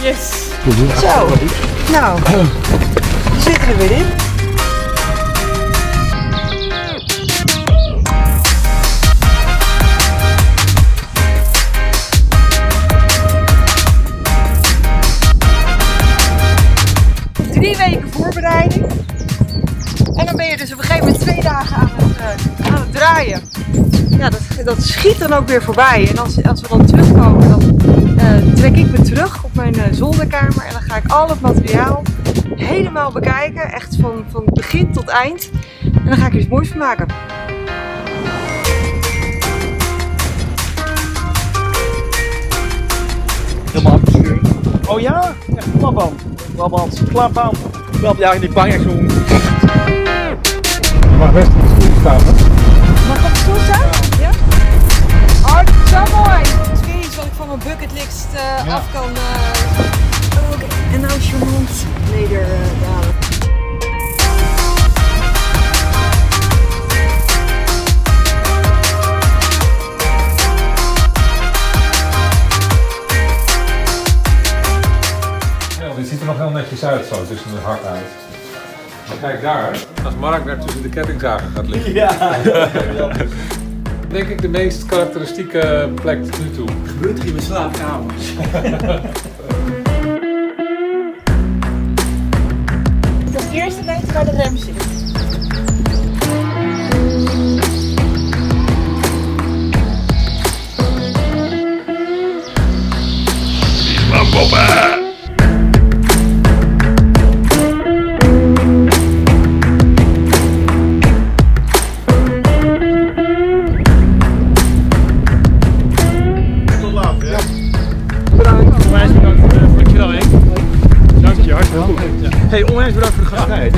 Yes. Zo, nou, we zitten er weer in. Drie weken voorbereiding. En dan ben je dus op een gegeven moment 2 dagen aan het draaien. Ja, dat schiet dan ook weer voorbij. En als we dan terugkomen, dan trek ik me terug op mijn zolderkamer. En dan ga ik al het materiaal helemaal bekijken. Echt van begin tot eind. En dan ga ik er iets moois van maken. Helemaal afgestuurd. Oh ja? Echt klapband. Klapband. Klap, ja, niet bang, echt zo. Je mag best op de stoel staan, hè? Mag ik op de stoel staan? Ja? Oh, zo mooi! Dat is weer iets wat ik van mijn bucketlist af kan. Oké, en nou is je mond leder dalen. Dit ziet er nog heel netjes uit zo, tussen het hak uit. Maar kijk daar, als Mark daar tussen de kettingzagen gaat liggen. Ja. Denk ik de meest karakteristieke plek tot nu toe. Gebeurt er in mijn slaapkamer. Als eerste weten waar de rem zit. Onwijs bedankt voor het je. Dank je, hartstikke goed. Hey, onwijs bedankt voor de gastvrijheid.